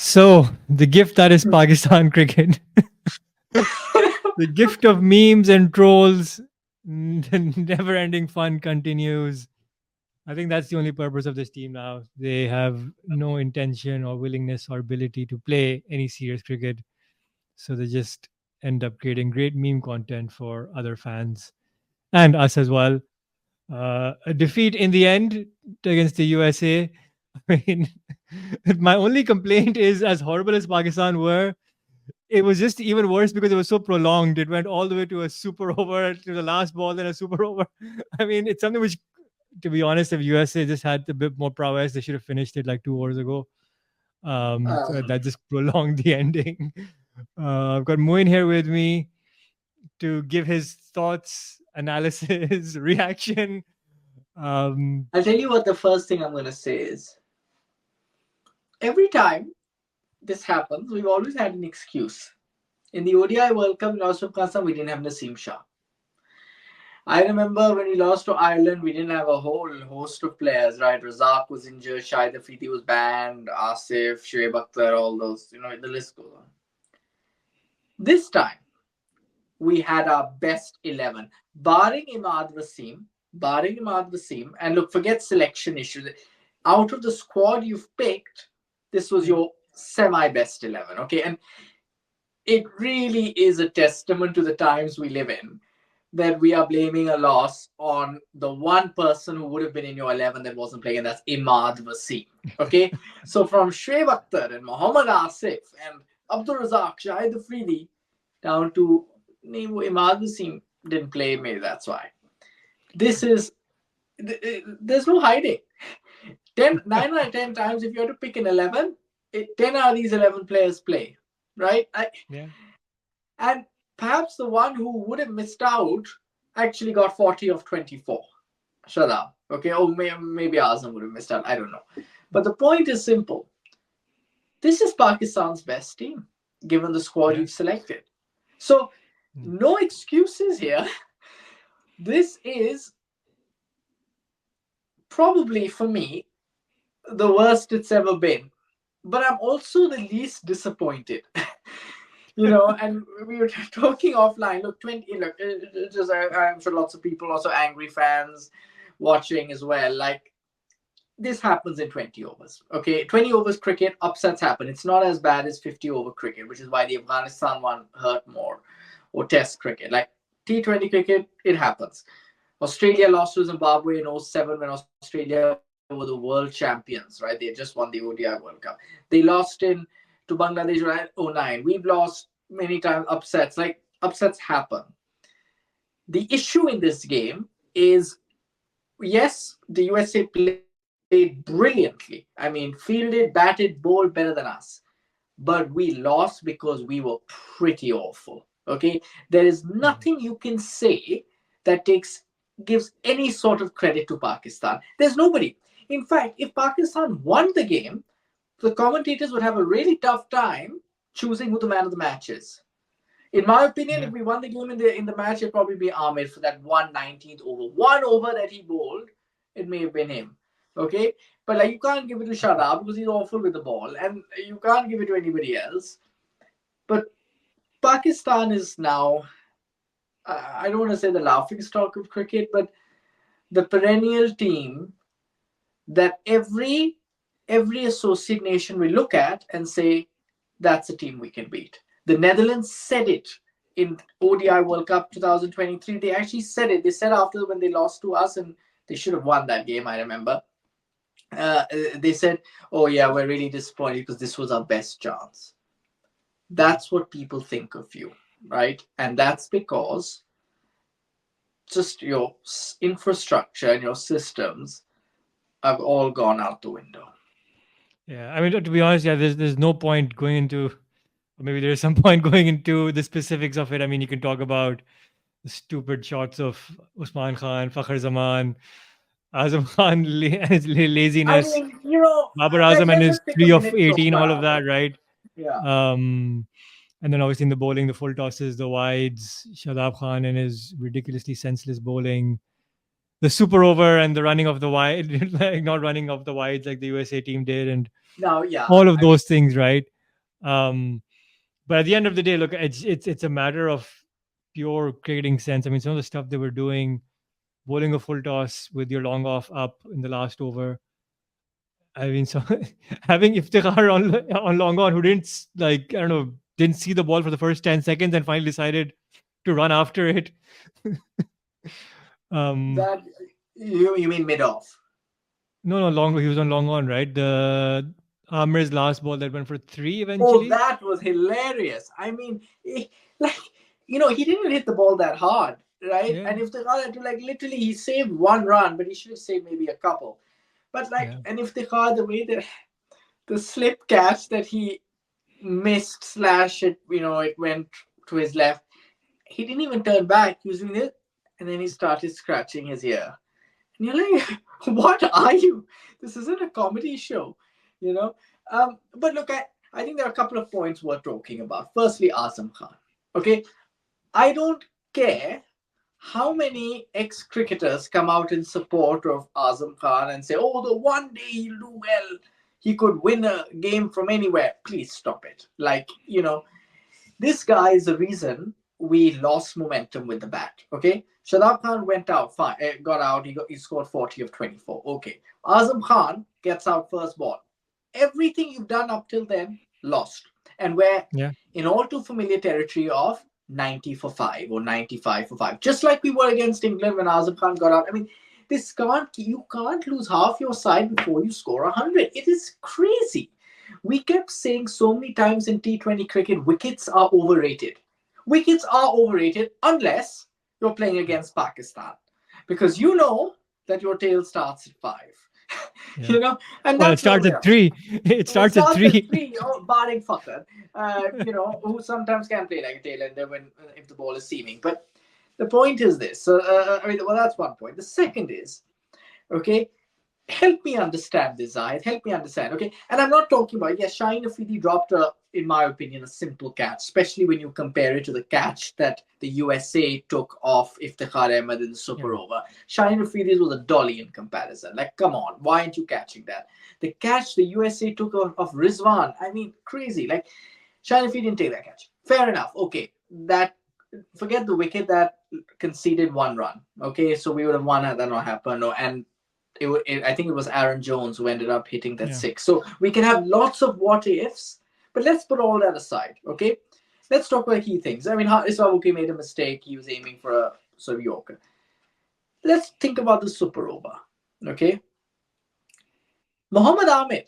So, the gift that is Pakistan cricket, the gift of memes and trolls, the never ending fun continues. I think that's the only purpose of this team now. They have no intention or willingness or ability to play any serious cricket. So they just end up creating great meme content for other fans and us as well. A defeat in the end against the USA. I mean, my only complaint is, as horrible as Pakistan were, it was just even worse because it was so prolonged. It went all the way to a super over, to the last ball, then a super over. I mean, it's something which, to be honest, if USA just had a bit more prowess, they should have finished it like 2 hours ago. So Um, that just prolonged the ending. I've got Moin here with me to give his thoughts, analysis, reaction. Um, I'll tell you what the first thing I'm going to say is every time this happens, we've always had an excuse. In the ODI World Cup, we lost to Afghanistan, we didn't have Naseem Shah. I remember when we lost to Ireland, we didn't have a whole host of players, right? Razak was injured, Shahid Afridi was banned, Asif, Shoaib Akhtar, all those, the list goes on. This time, we had our best 11, barring Imad Wasim, and look, forget selection issues. Out of the squad you've picked, this was yeah. your semi-best 11, okay? And it really is a testament to the times we live in that we are blaming a loss on the one person who would have been in your 11 that wasn't playing, and that's Imad Wasim. Okay? So from Shoaib Akhtar and Mohammad Asif and Abdul Razak, Shahid Afridi, down to Imad Wasim didn't play, maybe that's why. This is, there's no hiding. 9 out of 10 times, if you had to pick an 11, 10 out of these 11 players play, right? Yeah. And perhaps the one who would have missed out actually got 40 of 24. Shadab. Okay, or maybe Azam would have missed out. I don't know. But the point is simple. This is Pakistan's best team, given the squad Yeah. you've selected. So, Mm. no excuses here. This is probably, for me, the worst it's ever been. But I'm also the least disappointed. And we were talking offline. Look, 20. Look, just I'm sure lots of people, also angry fans, watching as well. Like, this happens in 20 overs. Okay, 20 overs cricket, upsets happen. It's not as bad as 50 over cricket, which is why the Afghanistan one hurt more, or Test cricket. Like T20 cricket, it happens. Australia lost to Zimbabwe in '07 when Australia were the world champions, right? They just won the ODI World Cup. They lost to Bangladesh in '09. We've lost many times, upsets. Like, upsets happen. The issue in this game is, yes, the USA played brilliantly. I mean, fielded, batted, bowled better than us. But we lost because we were pretty awful. Okay? There is Mm. nothing you can say that gives any sort of credit to Pakistan. There's nobody. In fact, if Pakistan won the game, the commentators would have a really tough time choosing who the man of the match is. In my opinion, Yeah. if we won the game in the match, it'd probably be Ahmed for that 119th over. One over that he bowled, it may have been him. Okay? But like, you can't give it to Shadab because he's awful with the ball, and you can't give it to anybody else. But Pakistan is now, I don't want to say the laughing stock of cricket, but the perennial team that every associate nation will look at and say, that's a team we can beat. The Netherlands said it in ODI World Cup 2023. They actually said it. They said after, when they lost to us, and they should have won that game, I remember. They said, oh yeah, we're really disappointed because this was our best chance. That's what people think of you, right? And that's because just your infrastructure and your systems have all gone out the window. Yeah. I mean, to be honest, yeah, there's no point going into, or maybe there's some point going into the specifics of it. I mean, you can talk about the stupid shots of Usman Khan, Fakhr Zaman, Azam Khan, and his I laziness, mean, Babar Azam and let's his just take a 3 of minute to talk 18, all of about that, Azam. right? Yeah. Um, and then obviously in the bowling, the full tosses, the wides, Shadab Khan and his ridiculously senseless bowling, the super over and the running of the wide, like not running off the wides like the USA team did, and Now, yeah, all of I mean, those things, right? Um, but at the end of the day, look, it's a matter of pure cricketing sense. I mean, some of the stuff they were doing, bowling a full toss with your long off up in the last over. I mean, so having Iftikhar on long on, who didn't like, I don't know, didn't see the ball for the first 10 seconds and finally decided to run after it. um, That you mean mid off? no, long. He was on long on, right? The Amir's last ball that went for three Oh, eventually. that was hilarious. I mean, like, he didn't hit the ball that hard, right? Yeah, And if the had to, like, literally, he saved one run, but he should have saved maybe a couple. But like, yeah, and if the the way that the slip catch that he missed slash it, it went to his left. He didn't even turn back. He was doing it, and then he started scratching his ear. And you're like, what are you? This isn't a comedy show, you know. But look, I think there are a couple of points worth talking about. Firstly, Azam Khan. Okay, I don't care how many ex-cricketers come out in support of Azam Khan and say, "Oh, the one day he'll do well, he could win a game from anywhere." Please stop it. Like, this guy is the reason we lost momentum with the bat. Okay, Shadab Khan went out, fine, got out. He scored 40 of 24. Okay, Azam Khan gets out first ball. Everything you've done up till then lost, and we're yeah, in all too familiar territory of 90 for 5 or 95 for 5, just like we were against England when Azam Khan got out. I mean, you can't lose half your side before you score 100. It is crazy. We kept saying so many times in T20 cricket, wickets are overrated. Wickets are overrated unless you're playing against Pakistan, because that your tail starts at 5. yeah. you know, and Well, it that's where starts we at are. three. It It starts at starts at three. 3, barring fucker, who sometimes can play like a tailender when if the ball is seaming. But the point is this. So, I mean, well, that's one point. The second is, okay, help me understand this, Zahid. Help me understand, okay? And I'm not talking about, yes, Shaheen Afridi dropped, in my opinion, a simple catch, especially when you compare it to the catch that the USA took off Iftikhar Ahmed in the Super Yeah, Over. Shaheen Afridi's was a dolly in comparison. Like, come on, why aren't you catching that? The catch the USA took of Rizwan, I mean, crazy. Like, Shaheen Afridi didn't take that catch. Fair enough, okay. Forget the wicket that conceded one run, okay? So we would have won had that not happened. No, and I think it was Aaron Jones who ended up hitting that yeah, six. So we can have lots of what ifs, but let's put all that aside, okay? Let's talk about key things. I mean, Iswabuki made a mistake. He was aiming for a sort of Yorker. Let's think about the Super Over, okay? Muhammad Ahmed,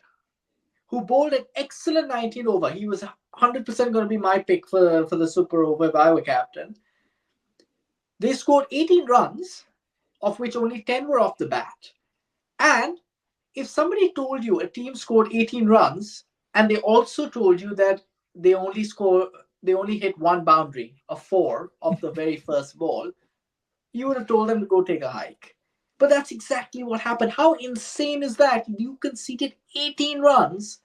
who bowled an excellent 19 over. He was 100% going to be my pick for the Super Over if I were captain. They scored 18 runs, of which only 10 were off the bat. And if somebody told you a team scored 18 runs and they also told you that they only hit one boundary, a four of the very first ball, you would have told them to go take a hike. But that's exactly what happened. How insane is that? You conceded 18 runs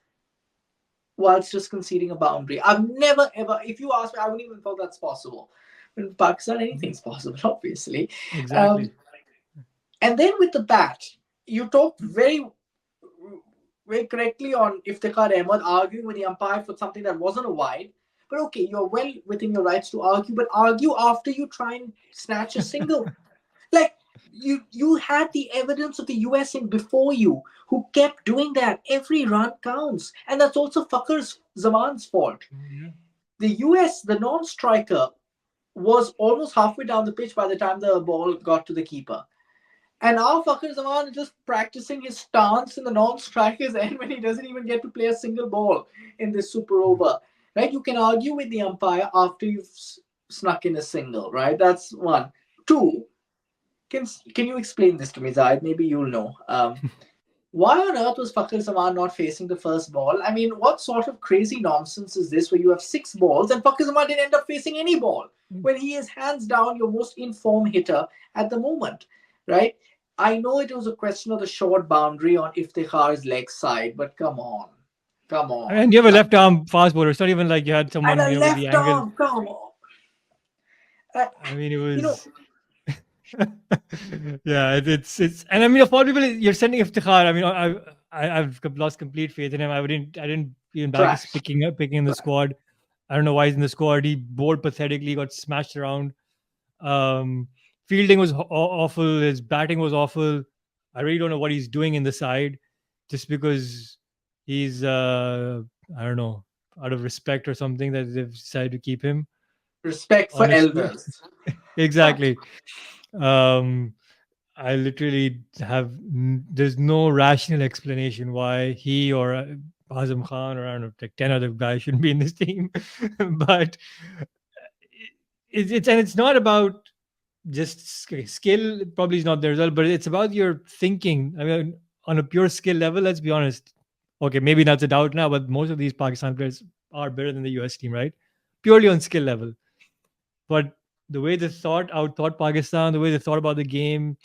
whilst just conceding a boundary. I've never ever, if you ask me, I wouldn't even thought that's possible. In Pakistan, anything's possible, obviously. exactly. Um, and then with the bat, you talked very correctly on Iftikhar Ahmed arguing with the umpire for something that wasn't a wide. But okay, you're well within your rights to argue, but argue after you try and snatch a single. Like, you had the evidence of the US in before you, who kept doing that. Every run counts. And that's also Fakar's Zaman's fault. Yeah. The US, the non-striker, was almost halfway down the pitch by the time the ball got to the keeper. And now Fakhar Zaman is just practicing his stance in the non-striker's end when he doesn't even get to play a single ball in this Super Over. Right? You can argue with the umpire after you've snuck in a single, right? That's one. Two, can you explain this to me, Zahid? Maybe you'll know. Why on earth was Fakhar Zaman not facing the first ball? I mean, what sort of crazy nonsense is this where you have six balls and Fakhar Zaman didn't end up facing any ball when he is hands down your most informed hitter at the moment, right? I know it was a question of the short boundary on Iftikhar's leg side, but come on. Come on. And you have a left arm fast bowler. It's not even like you had And someone, a with the left angle. arm, come on. Uh, I mean, it you know, was. Yeah, and I mean, of all people, you're sending Iftikhar. I mean, I've lost complete faith in him. I didn't even back his Trash. picking in the Trash. squad. I don't know why he's in the squad. He bowled pathetically, got smashed around. Um, Fielding was awful. His batting was awful. I really don't know what he's doing in the side, just because he's I don't know, out of respect or something that they've decided to keep him. Respect for Honestly, elders. exactly. Um, I literally there's no rational explanation why he or Azam Khan or I don't know, like 10 other guys shouldn't be in this team. But it's not about just skill, probably is not there as well, but it's about your thinking. I mean, on a pure skill level, let's be honest. Okay, maybe that's a doubt now, but most of these Pakistan players are better than the US team, right? Purely on skill level. But the way they thought Pakistan, the way they thought about the game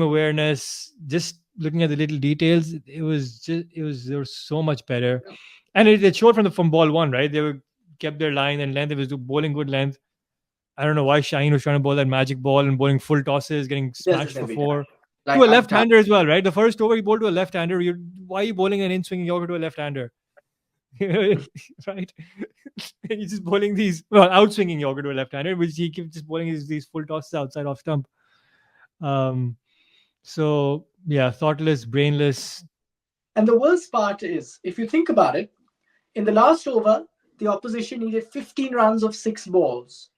awareness, just looking at the little details, they were so much better. And it showed from ball one, right? They were kept their line and length. They was bowling good length. I don't know why Shaheen was trying to bowl that magic ball and bowling full tosses, getting Does this smashed for every time. four. To Like a I'm tired. left-hander as well, right? The first over he bowled to a left-hander. Why are you bowling an in-swinging Yorker to a left-hander? Right? He's just bowling these out-swinging Yorker to a left-hander, which he keeps just bowling these full tosses outside off stump. Um, so yeah, thoughtless, brainless. And the worst part is, if you think about it, in the last over, the opposition needed 15 runs of 6 balls.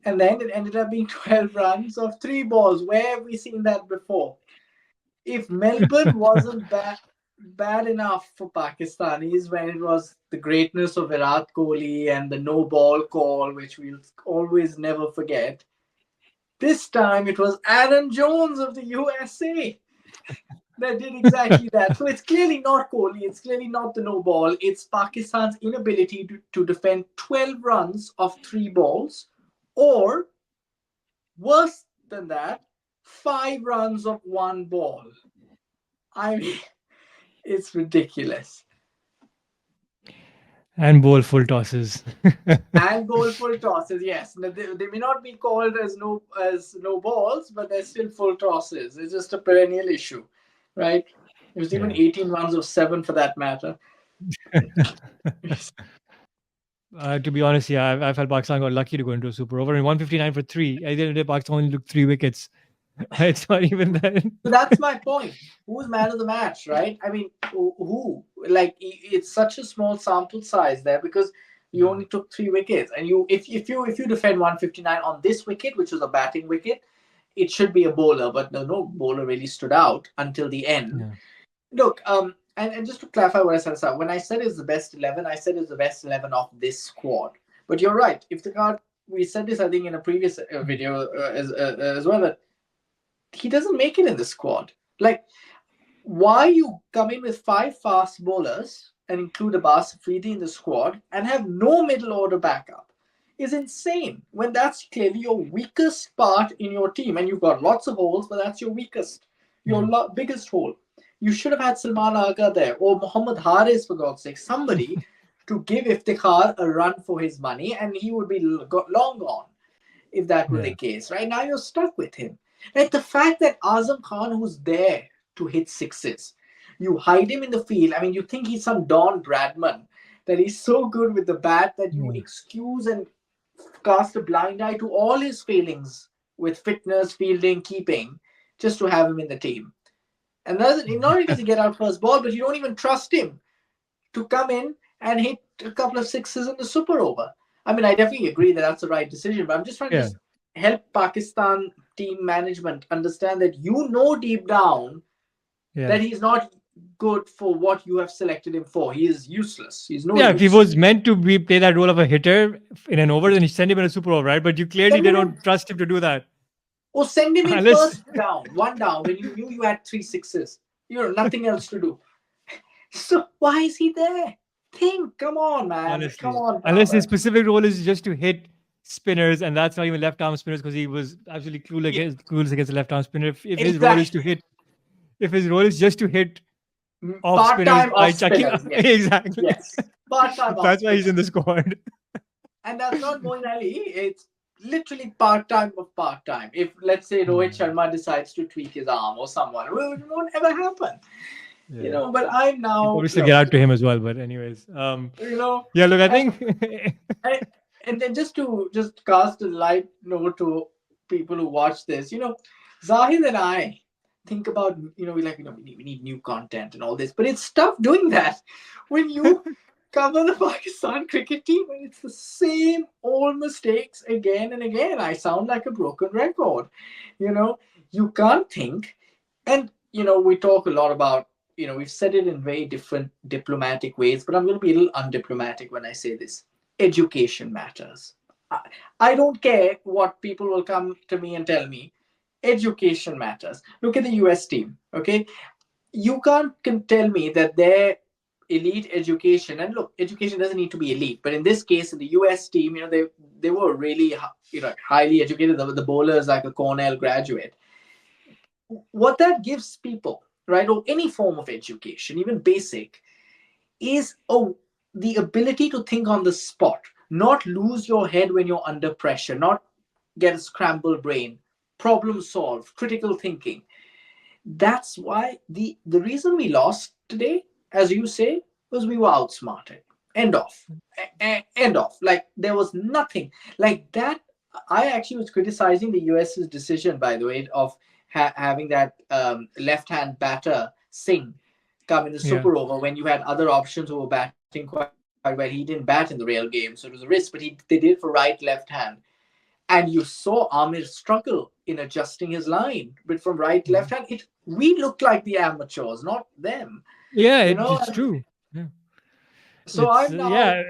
And then it ended up being 12 runs of 3 balls. Where have we seen that before? If Melbourne wasn't bad enough for Pakistanis when it was the greatness of Virat Kohli and the no ball call, which we'll always never forget, this time it was Aaron Jones of the USA that did exactly that. So it's clearly not Kohli, it's clearly not the no ball, it's Pakistan's inability to defend 12 runs of 3 balls, or worse than that, 5 runs of 1 ball. I mean, it's ridiculous. And bowl full tosses. And goal full tosses, yes. They may not be called as no balls, but they're still full tosses. It's just a perennial issue, right? It was even Yeah. 18 runs of 7 for that matter. To be honest, yeah, I felt Pakistan got lucky to go into a super over. I mean, 159 for three. At the end of the day, Pakistan only took 3 wickets. It's not even that. So that's my point. Who's man of the match, right? I mean, who? Like, it's such a small sample size there because you Yeah. only took 3 wickets, and if you defend 159 on this wicket, which was a batting wicket, it should be a bowler, but no bowler really stood out until the end. Yeah. Look, and just to clarify what I said, when I said it's the best 11, I said it's the best 11 of this squad. But you're right. If the card, we said this, I think, in a previous video as well, that he doesn't make it in the squad. Like, why you come in with 5 fast bowlers and include Abbas Afridi in the squad and have no middle order backup is insane when that's clearly your weakest part in your team. And you've got lots of holes, but that's your weakest, your Yeah. biggest hole. You should have had Salman Agha there or Muhammad Haris, for God's sake, somebody to give Iftikhar a run for his money, and he would be long gone if that were the Yeah. case. Right now, you're stuck with him. Like the fact that Azam Khan, who's there to hit sixes, you hide him in the field. I mean, you think he's some Don Bradman, that he's so good with the bat that you Yeah. excuse and cast a blind eye to all his failings with fitness, fielding, keeping, just to have him in the team. And not only does he get out first ball, but you don't even trust him to come in and hit a couple of sixes in the super over. I mean, I definitely agree that that's the right decision, but I'm just trying to Yeah. just help Pakistan team management understand that you know deep down Yeah. that he's not good for what you have selected him for. He is useless. He's no Yeah, if he use. was meant to play that role of a hitter in an over, then you send him in a super over, right? But you clearly Send they him in, don't trust him to do that. or send him in Unless, first down, one down, when you knew you had 3 sixes. You know, nothing else to do. So why is he there? Think, come on, man. Come honestly, on, unless his Babar. specific role is just to hit spinners, and that's not even left arm spinners because he was absolutely Yeah, clueless against the left arm spinner. If his role is exactly. to hit, if his role is just to hit off spinners Part-time by off chucking, spinners, yes. exactly. Yes. Part-time off That's why he's in spinners. the squad. And that's not Moeen Ali. It's literally part-time of part-time. If, let's say, Rohit Hmm. Sharma decides to tweak his arm or someone, it won't ever happen. Yeah. But I'm You'll now, probably still get look, out to him as well. But anyways, you know, yeah. Look, I and, think and, and then just to just cast a light note to people who watch this, Zahid and I think about, we need new content and all this, but it's tough doing that when you cover the Pakistan cricket team and it's the same old mistakes again and again. I sound like a broken record. You know, you can't think. And, we talk a lot about, we've said it in very different diplomatic ways, but I'm going to be a little undiplomatic when I say this. Education matters. I, I don't care what people will come to me and tell me. Education matters. Look at the US team, okay? You can't tell me that their elite education, and look, education doesn't need to be elite, but in this case, in the US team, they were really highly educated. The bowler is like a Cornell graduate. What that gives people, right, or any form of education, even basic, is the ability to think on the spot, not lose your head when you're under pressure, not get a scrambled brain, problem solve, critical thinking. That's why the reason we lost today, as you say, was we were outsmarted. End of. End of. Like there was nothing like that. I actually was criticizing the US's decision, by the way, of having that left-hand batter Singh come in the yeah, super over when you had other options who were batting quite well. He didn't bat in the real game, so it was a risk. But they did it for right left hand, and you saw Amir struggle in adjusting his line, but from right left yeah, hand, we looked like the amateurs, not them. yeah. It's And true. Yeah, so it's I'm now. yeah.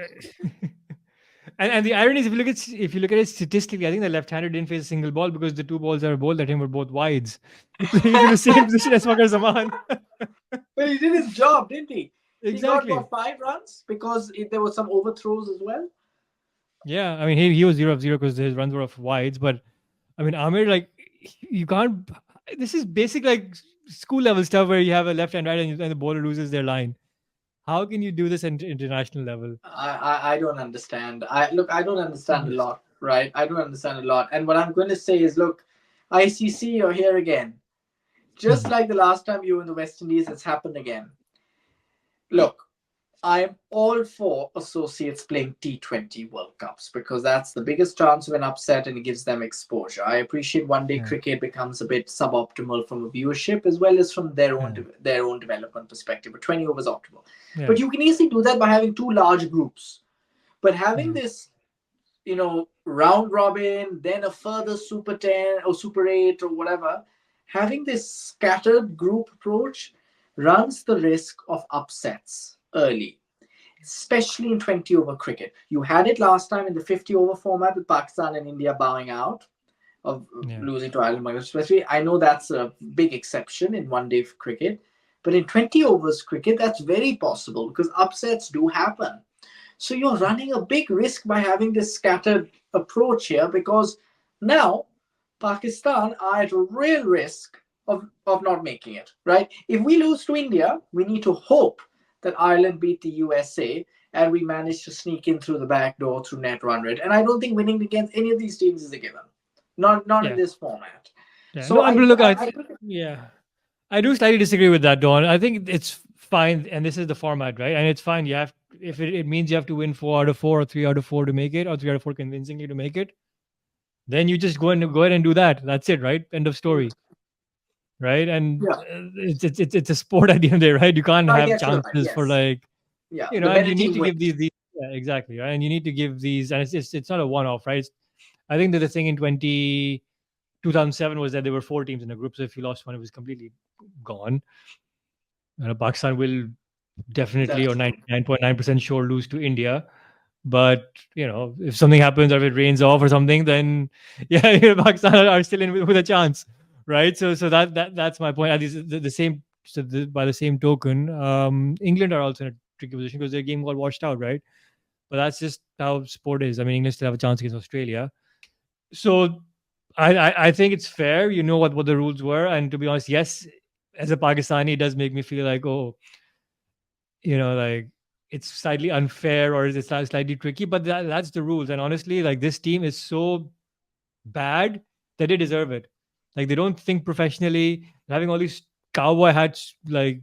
And the irony is, if you look at it statistically, I think the left-hander didn't face a single ball because the two balls that were bowled at him were both wides. So he was in the same position as Fakar Zaman. But he did his job, didn't he? He got Exactly. what, 5 runs because there were some overthrows as well. Yeah, I mean, he was 0 of 0 because his runs were off wides. But I mean, Amir, like, you can't. This is basic like school level stuff where you have a left and right, and the bowler loses their line. How can you do this at international level? I don't understand. I don't understand a lot, right? I don't understand a lot. And what I'm going to say is, look, ICC, you're here again. Just like the last time you were in the West Indies, it's happened again. Look, I'm all for associates playing T20 World Cups because that's the biggest chance of an upset and it gives them exposure. I appreciate one day Yeah, cricket becomes a bit suboptimal from a viewership as well as from their own yeah, their own development perspective. But 20 overs optimal. yeah, But you can easily do that by having two large groups. But having yeah. this, round robin, then a further Super 10 or Super 8 or whatever, having this scattered group approach runs the risk of upsets early, especially in 20 over cricket. You had it last time in the 50 over format with Pakistan and India bowing out of Yeah. losing to Ireland, especially. I know that's a big exception in one day cricket, but in 20 overs cricket, that's very possible because upsets do happen. So you're running a big risk by having this scattered approach here because now Pakistan are at a real risk of not making it, right? If we lose to India, we need to hope that Ireland beat the USA and we manage to sneak in through the back door through net run rate. And I don't think winning against any of these teams is a given. Not in Yeah. this format. Yeah. So No, I'm look. I Yeah, I do slightly disagree with that, Don. I think it's fine, and this is the format, right? And it's fine. You have if it means you have to win 4 out of 4 or 3 out of 4 to make it, or 3 out of 4 convincingly to make it. Then you just go ahead and do that. That's it, right? End of story, right? And yeah, it's a sport at the end of the day, right? You can't I have guess you're right. chances for Yes. like Yeah. you know, The and better you need team to give wins. these yeah, exactly, right? And you need to give these, and it's not a one off, right? I think that the thing in 2007 was that there were 4 teams in a group, so if you lost one, it was completely gone. And Pakistan will definitely or That's true. 99.9% sure lose to India. But if something happens or if it rains off or something, then yeah, Pakistan are still in with a chance, right? So that's my point. At least the same. By the same token, England are also in a tricky position because their game got washed out, right? But that's just how sport is. I mean, England still have a chance against Australia. So I think it's fair. You know what the rules were, and to be honest, yes, as a Pakistani, it does make me feel like, oh, like it's slightly unfair or it's slightly tricky, but that's the rules. And honestly, like this team is so bad that they deserve it. Like they don't think professionally, having all these cowboy hats, like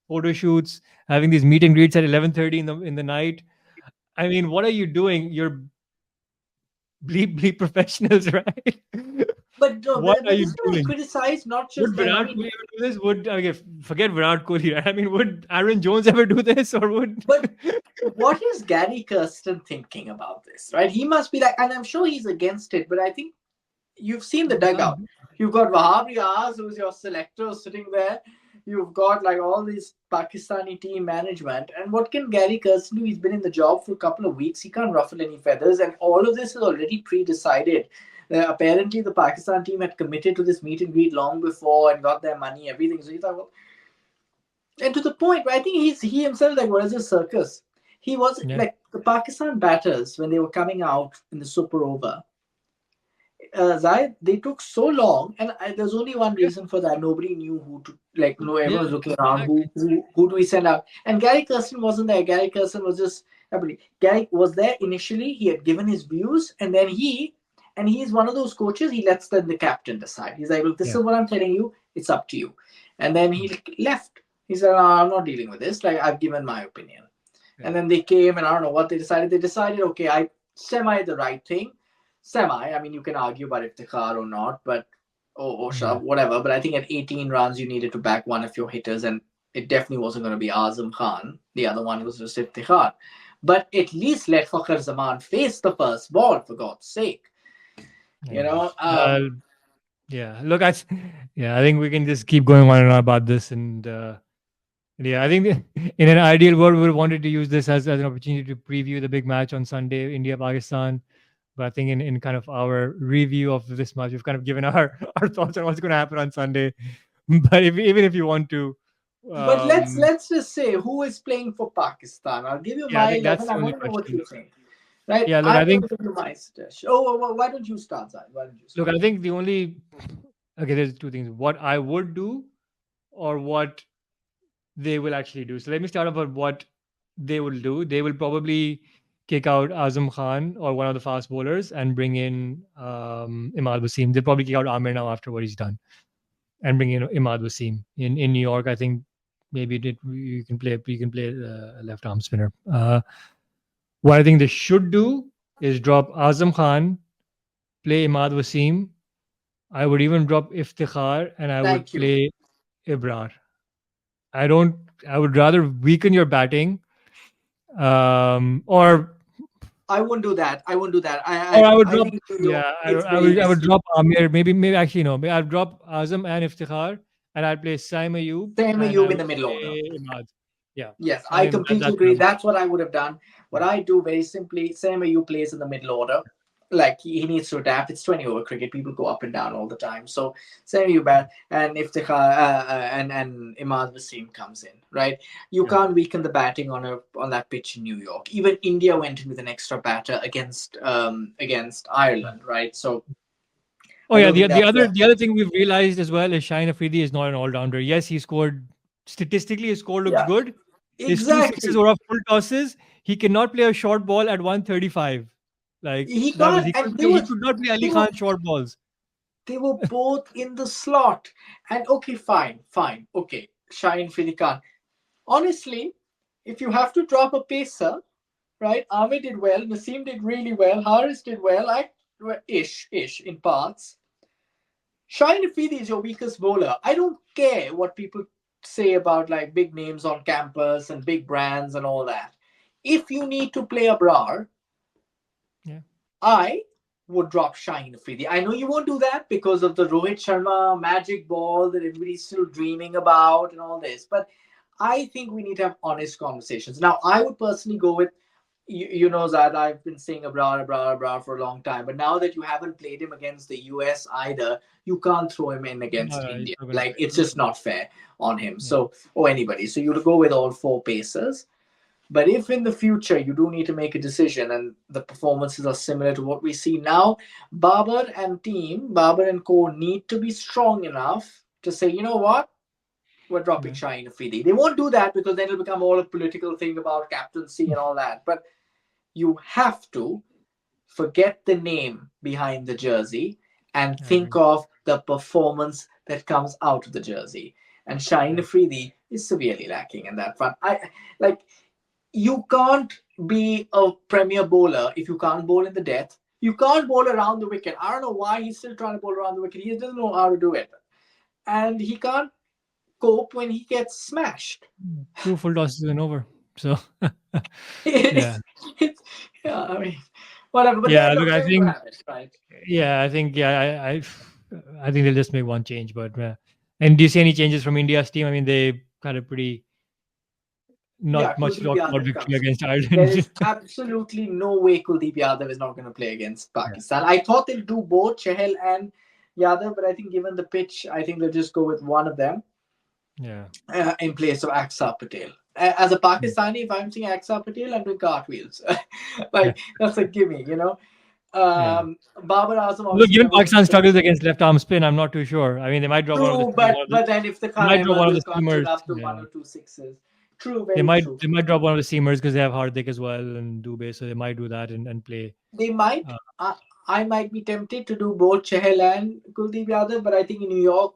photo shoots, having these meet and greets at 11:30 in the night. I mean, what are you doing? You're bleep professionals, right? But no, What are but you this is what I doing? criticize, not Would just them. I Virat mean, Kohli ever do this? Would okay, forget Virat Kohli, right? I mean, would Aaron Jones ever do this, or would? but what is Gary Kirsten thinking about this, right? He must be like, and I'm sure he's against it, but I think you've seen the He can't dugout. do. You've got Wahab Riaz, who's your selector, sitting there. You've got like all this Pakistani team management. And what can Gary Kirsten do? He's been in the job for a couple of weeks. He can't ruffle any feathers. And all of this is already pre decided. Apparently, the Pakistan team had committed to this meet and greet long before and got their money, everything. So he thought, well, and to the point where I think he himself, like, what is this circus? He was Yeah, like the Pakistan batters when they were coming out in the super over. Zayed, they took so long, and there's only one yeah, reason for that. Nobody knew who to, like. No, yeah. everyone was looking around. Exactly. Who do we send out? And Gary Kirsten wasn't there. Gary Kirsten was just. I believe Gary was there initially. He had given his views, and then he's one of those coaches. He lets the captain decide. He's like, look, this Yeah. is what I'm telling you. It's up to you. And then he left. He said, no, I'm not dealing with this. Like, I've given my opinion. Yeah. And then they came, and I don't know what they decided. They decided, okay, I semi the right thing. Semi. I mean, you can argue about Iftikhar or not, but or Yeah. whatever. But I think at 18 runs, you needed to back one of your hitters, and it definitely wasn't going to be Azam Khan. The other one was just Iftikhar. But at least let Fakhar Zaman face the first ball, for God's sake. You Yeah. know, Yeah. Look, I think we can just keep going on and on about this, and yeah, I think in an ideal world, we would have wanted to use this as an opportunity to preview the big match on Sunday, India Pakistan. But I think in kind of our review of this match, we've kind of given our our thoughts on what's going to happen on Sunday. But even if you want to, but um, let's just say who is playing for Pakistan. I'll give you yeah, I my think that's 11. the I only want to know what question. you think. Right? Yeah, look, I I'm going think to give you my suggestion. Oh, why don't you start, Zai? Why don't you look, start? I think the only okay, there's two things: what I would do, or what they will actually do. So let me start off with what they will do. They will probably kick out Azam Khan or one of the fast bowlers and bring in Imad Wasim. They'll probably kick out Amir now after what he's done and bring in Imad Wasim. In New York, I think maybe you can play a left arm spinner. What I think they should do is drop Azam Khan, play Imad Wasim. I would even drop Iftikhar and I would Thank you. play Ibrar. I don't. I would rather weaken your batting, or I won't do that. I won't do that. I would I drop. think Yeah, it's I very would. I would risky. drop Amir. Maybe actually no. Maybe I'd drop Azam and Iftikhar, and I'd play Saim Ayub, Same and I Ayub in would the middle order. play Imad. Yeah, Yes, I I think completely that's what I agree. would. That's what I would have done. What Yeah, I do very simply, Sam Ayu plays in the middle order. Like he needs to adapt. It's 20 over cricket. People go up and down all the time. So Sam Ayu bat and Iftikhar and Imad Wasim comes in, right? You yeah. can't weaken the batting on that pitch in New York. Even India went in with an extra batter against Ireland, right? So Oh I yeah, don't the think the that's other the the other thing we've realized as well is Shine Afridi is not an all rounder. Yes, he scored statistically. His score looks yeah, good. His two sixes exactly. were off full tosses. He cannot play a short ball at 135. Like He that was can't, he and couldn't play. He could not play Ali they were Khan short balls. they were both in the slot. And okay, fine. Okay, Shine Fili Khan. Honestly, if you have to drop a pacer, right? Amir did well, Naseem did really well, Haris did well, ish in parts. Shine Afidi is your weakest bowler. I don't care what people say about like big names on campus and big brands and all that. If you need to play a brar, Yeah. I would drop Shaheen Afridi. I know you won't do that because of the Rohit Sharma magic ball that everybody's still dreaming about and all this. But I think we need to have honest conversations. Now, I would personally go with, you know, Zad, I've been saying Abrar for a long time. But now that you haven't played him against the US either, you can't throw him in No, against no, he's India. not gonna Like, play. it's just not fair on him. Yeah. So, or anybody. So, you'll go with all four pacers. But if in the future you do need to make a decision and the performances are similar to what we see now, Babar and co need to be strong enough to say, you know what, we're dropping Yeah. Shaheen Afridi. They won't do that because then it'll become all a political thing about captaincy and all that. But you have to forget the name behind the jersey and I think agree. of the performance that comes out of the jersey. And Shaheen Yeah. Afridi is severely lacking in that front. I like you can't be a premier bowler if you can't bowl in the death. You can't bowl around the wicket. I don't know why he's still trying to bowl around the wicket. He doesn't know how to do it, and he can't cope when he gets smashed. Two full tosses and over. So yeah, it's, it's, yeah, I mean, whatever. But yeah. then, Look, look, I there you think have it, right? yeah, I think yeah, I think they'll just make one change. But and do you see any changes from India's team? I mean, they had a pretty Yeah, not much Kuldeep talked about Yadav victory comes. against There Ireland. is absolutely no way Kuldeep Yadav is not going to play against Yeah, Pakistan. I thought they'll do both Chahal and Yadav, but I think given the pitch, I think they'll just go with one of them yeah, in place of Axar Patel. As a yeah, Pakistani, if I'm seeing Axar Patel, I'm doing cartwheels. yeah. Like, that's a gimme. Yeah. Babar Azam Look, obviously given never wins Pakistan the. struggles against left arm spin, I'm not too sure. I mean, they might drop one of the True, one of the but then if the they Khan might drop one Ahmed of will the conjure seamers. up to one Yeah, or two sixes. True, very true. they might drop one of the seamers because they have Hardik as well and Dubey, so they might do that and play. They might. Uh, I might be tempted to do both Chahal and Kuldeep Yadav, but I think in New York,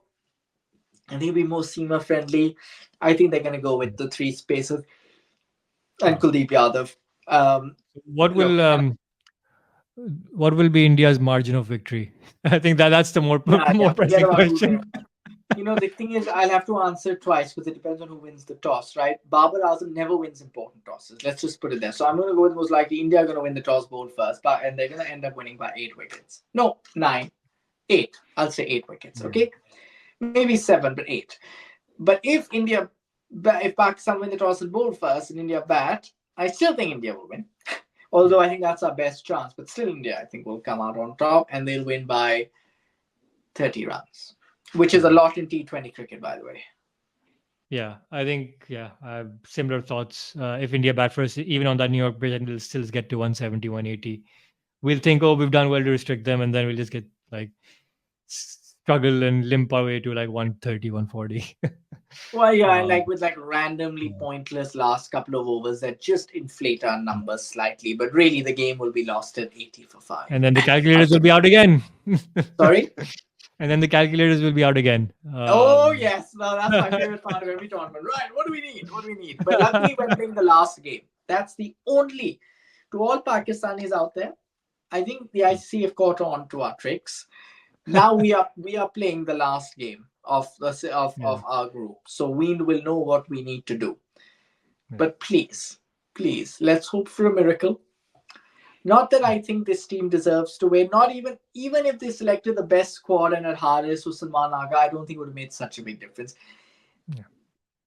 I think it'll be more seamer friendly. I think they're going to go with the three spaces and yeah. Kuldeep Yadav. Um, What look, will be India's margin of victory? I think that's the more yeah, more forget pressing about who they. question. The thing is, I'll have to answer twice because it depends on who wins the toss, right? Babar Azam never wins important tosses. Let's just put it there. So I'm going to go with most likely India are going to win the toss bowl first, and they're going to end up winning by 8 wickets. No, nine, eight. I'll say 8 wickets. Yeah. Okay, maybe seven, but eight. But if Pakistan win the toss and bowl first and India bat, I still think India will win. Although I think that's our best chance, but still India I think will come out on top and they'll win by 30 runs, which is a Yeah. lot in T20 cricket, by the way. Yeah, I think I have similar thoughts. If India bat first, even on that New York pitch, and we'll still get to 170, 180. We'll think, oh, we've done well to restrict them, and then we'll just get like struggle and limp our way to like 130, 140. Well, yeah, and um, like with like randomly pointless last couple of overs that just inflate our numbers slightly, but really the game will be lost at 80 for five. and then the calculators will be out again. Sorry. And then the calculators will be out again. Oh yes, no, that's my favorite part of every tournament. Right, what do we need? What do we need? But luckily, we're playing the last game. That's the only. To all Pakistanis out there, I think the ICC have caught on to our tricks. Now we are playing the last game of Yeah, our group, so we will know what we need to do. yeah, But please, let's hope for a miracle. Not that I think this team deserves to win. Not even if they selected the best squad and had Haris or Salman Aga, I don't think it would have made such a big difference. yeah,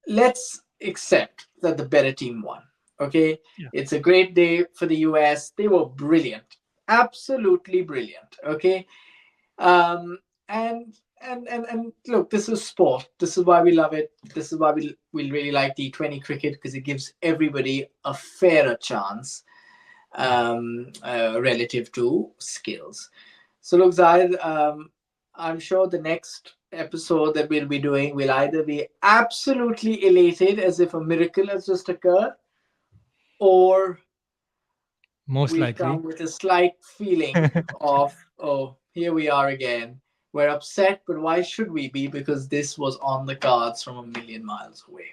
Let's accept that the better team won. Okay, yeah. it's a great day for the US. They were brilliant, absolutely brilliant. Okay, um, and look, this is sport. This is why we love it. This is why we really like T20 cricket because it gives everybody a fairer chance relative to skills. So look, Zahid, I'm sure the next episode that we'll be doing will either be absolutely elated as if a miracle has just occurred, or Most we'll come likely. with a slight feeling of, oh, here we are again. We're upset, but why should we be? Because this was on the cards from a million miles away.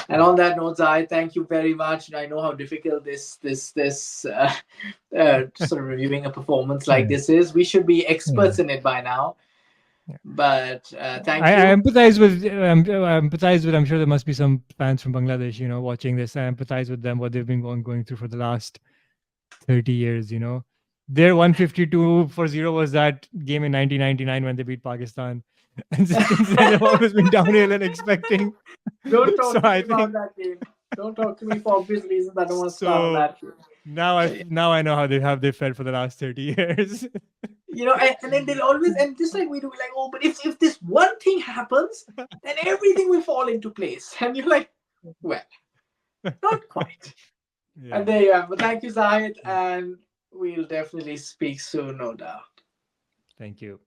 And Yeah. on that note, Zai, thank you very much. And I know how difficult this sort of reviewing a performance like Yeah. this is. We should be Yeah. experts in it by now. Yeah. But thank I you. empathize with I empathize with. I'm sure there must be some fans from Bangladesh, watching this. I empathize with them what they've been going through for the last 30 years. Their 152 for zero was that game in 1999 when they beat Pakistan, and since then they've always been downhill and expecting. Don't So talk to me I about think that game. Don't talk to me for obvious reasons. I don't want to start on so. that game. Now I know how they felt for the last 30 years. And then they'll always, and just like we do, like, oh, but if this one thing happens, then everything will fall into place. And you're like, well, not quite. And Yeah. there you are. But thank you, Zahid, and we'll definitely speak soon, no doubt. Thank you.